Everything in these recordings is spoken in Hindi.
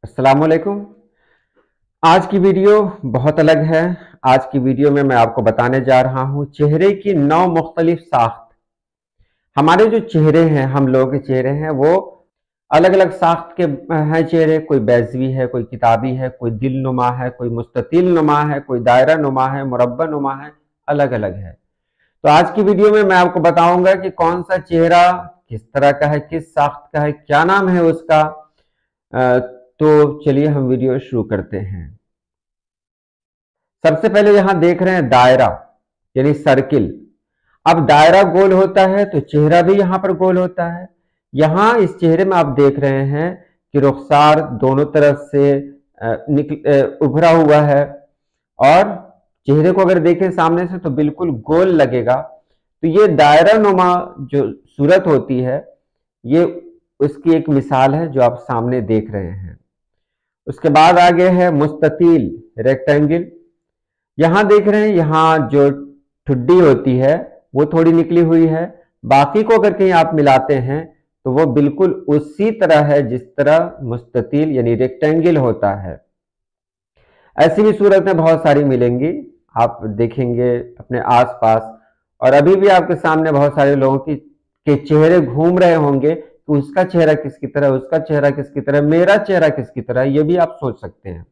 अस्सलाम वालेकुम। आज की वीडियो बहुत अलग है। आज की वीडियो में मैं आपको बताने जा रहा हूँ चेहरे की 9 मुख्तलिफ साख्त। हमारे जो चेहरे हैं, हम लोगों के चेहरे हैं, वो अलग अलग साख्त के हैं चेहरे। कोई बैज़वी है, कोई किताबी है, कोई दिल नुमा है, कोई मुस्ततिल नुमा है, कोई दायरा नुमा है, मुरब्बा नुमा है, अलग अलग है। तो आज की वीडियो में मैं आपको बताऊंगा कि कौन सा चेहरा किस तरह का है, किस साख्त का है, क्या नाम है उसका। तो चलिए हम वीडियो शुरू करते हैं। सबसे पहले यहां देख रहे हैं दायरा, यानी सर्किल। अब दायरा गोल होता है तो चेहरा भी यहां पर गोल होता है। यहां इस चेहरे में आप देख रहे हैं कि रुखसार दोनों तरफ से उभरा हुआ है, और चेहरे को अगर देखें सामने से तो बिल्कुल गोल लगेगा। तो ये दायरा नुमा जो सूरत होती है, ये उसकी एक मिसाल है जो आप सामने देख रहे हैं। उसके बाद आगे है मुस्ततील, रेक्टेंगल। यहां देख रहे हैं, यहां जो ठुड्डी होती है वो थोड़ी निकली हुई है। बाकी को अगर कहीं आप मिलाते हैं तो वो बिल्कुल उसी तरह है जिस तरह मुस्ततील यानी रेक्टेंगल होता है। ऐसी भी सूरतें बहुत सारी मिलेंगी, आप देखेंगे अपने आसपास। और अभी भी आपके सामने बहुत सारे लोगों के चेहरे घूम रहे होंगे कि उसका चेहरा किसकी तरह, उसका चेहरा किसकी तरह, मेरा चेहरा किसकी तरह, ये भी आप सोच सकते हैं।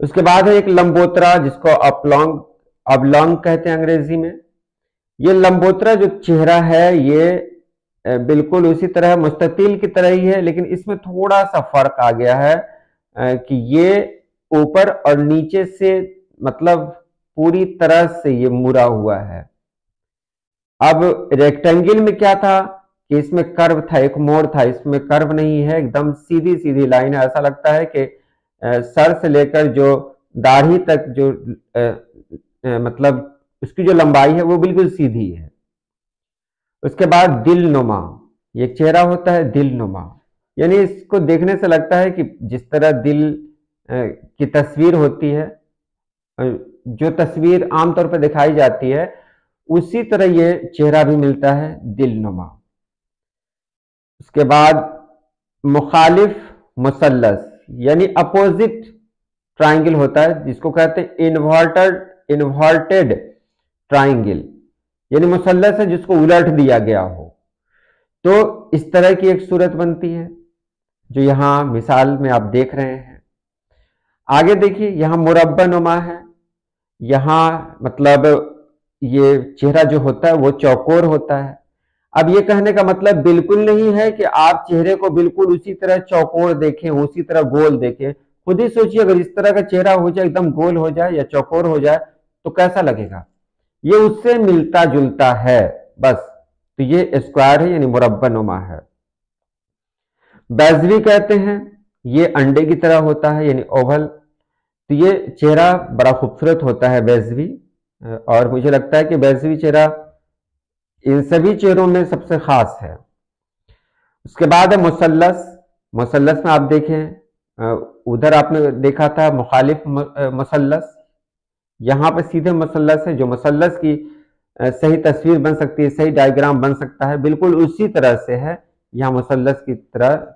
उसके बाद है एक लंबोतरा, जिसको अपलॉन्ग अबलॉन्ग कहते हैं अंग्रेजी में। ये लंबोतरा जो चेहरा है, ये बिल्कुल उसी तरह मुस्ततील की तरह ही है, लेकिन इसमें थोड़ा सा फर्क आ गया है कि ये ऊपर और नीचे से, मतलब पूरी तरह से ये मुड़ा हुआ है। अब रेक्टेंगल में क्या था कि इसमें कर्व था, एक मोड़ था। इसमें कर्व नहीं है, एकदम सीधी सीधी लाइन है। ऐसा लगता है कि सर से लेकर जो दाढ़ी तक जो मतलब उसकी जो लंबाई है वो बिल्कुल सीधी है। उसके बाद दिल नुमा, ये चेहरा होता है दिल नुमा, यानी इसको देखने से लगता है कि जिस तरह दिल की तस्वीर होती है, जो तस्वीर आमतौर पर दिखाई जाती है, उसी तरह ये चेहरा भी मिलता है, दिल नुमा। उसके बाद मुखालिफ मुसल्लस, यानी अपोजिट ट्राइंगल होता है, जिसको कहते हैं इन्वर्टेड ट्राइंगल, यानी मुसल्लस है जिसको उलट दिया गया हो। तो इस तरह की एक सूरत बनती है जो यहां मिसाल में आप देख रहे हैं। आगे देखिए, यहां मुरब्बा नुमा है। यहां मतलब ये चेहरा जो होता है वो चौकोर होता है। अब ये कहने का मतलब बिल्कुल नहीं है कि आप चेहरे को बिल्कुल उसी तरह चौकोर देखें, उसी तरह गोल देखें। खुद ही सोचिए, अगर इस तरह का चेहरा हो जाए, एकदम गोल हो जाए या चौकोर हो जाए, तो कैसा लगेगा। ये उससे मिलता जुलता है बस। तो ये स्क्वायर है, यानी मुरब्बा नुमा है। बैजवी कहते हैं, ये अंडे की तरह होता है, यानी ओवल। तो ये चेहरा बड़ा खूबसूरत होता है बैजवी, और मुझे लगता है कि बैजवी चेहरा इन सभी चेहरों में सबसे खास है। उसके बाद है मुसल्लस। मुसल्लस में आप देखें, उधर आपने देखा था मुखालिफ मुसल्लस, यहां पर सीधे मुसल्लस है। जो मुसल्लस की सही तस्वीर बन सकती है, सही डायग्राम बन सकता है, बिल्कुल उसी तरह से है। यहां मुसल्लस की तरह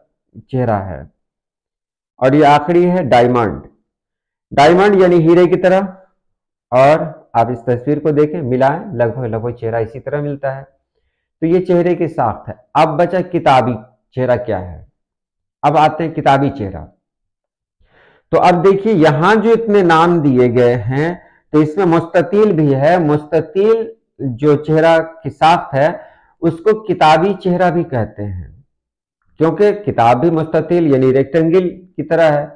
चेहरा है। और ये आखिरी है डायमंड। डायमंड यानी हीरे की तरह। और आप इस तस्वीर को देखें, मिलाएं, लगभग लगभग चेहरा इसी तरह मिलता है। तो ये चेहरे की साख्त है। अब बचा किताबी चेहरा क्या है। अब आते हैं किताबी चेहरा। तो अब देखिए, यहां जो इतने नाम दिए गए हैं, तो इसमें मुस्ततील भी है। मुस्ततील जो चेहरा की साख्त है, उसको किताबी चेहरा भी कहते हैं, क्योंकि किताब भी मुस्ततील यानी रेक्टेंगल की तरह है।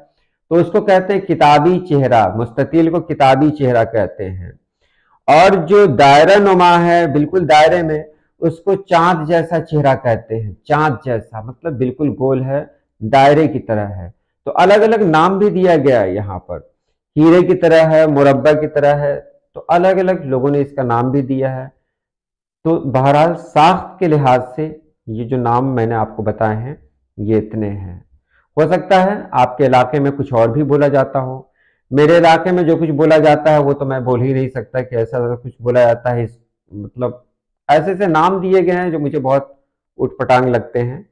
तो उसको कहते हैं किताबी चेहरा, मुस्ततील को किताबी चेहरा कहते हैं। और जो दायरा नुमा है, बिल्कुल दायरे में, उसको चांद जैसा चेहरा कहते हैं। चांद जैसा मतलब बिल्कुल गोल है, दायरे की तरह है। तो अलग अलग नाम भी दिया गया है यहाँ पर। हीरे की तरह है, मुरब्बा की तरह है, तो अलग अलग लोगों ने इसका नाम भी दिया है। तो बहरहाल साख्त के लिहाज से ये जो नाम मैंने आपको बताए हैं, ये इतने हैं। हो सकता है आपके इलाके में कुछ और भी बोला जाता हो। मेरे इलाके में जो कुछ बोला जाता है वो तो मैं बोल ही नहीं सकता कि ऐसा कुछ बोला जाता है। मतलब ऐसे ऐसे नाम दिए गए हैं जो मुझे बहुत उटपटांग लगते हैं।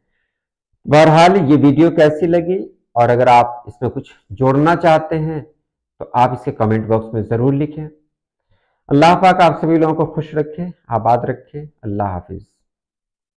बहरहाल ये वीडियो कैसी लगी और अगर आप इसमें कुछ जोड़ना चाहते हैं तो आप इसे कमेंट बॉक्स में ज़रूर लिखें। अल्लाह पाक आप सभी लोगों को खुश रखे, आबाद रखे। अल्लाह हाफिज़।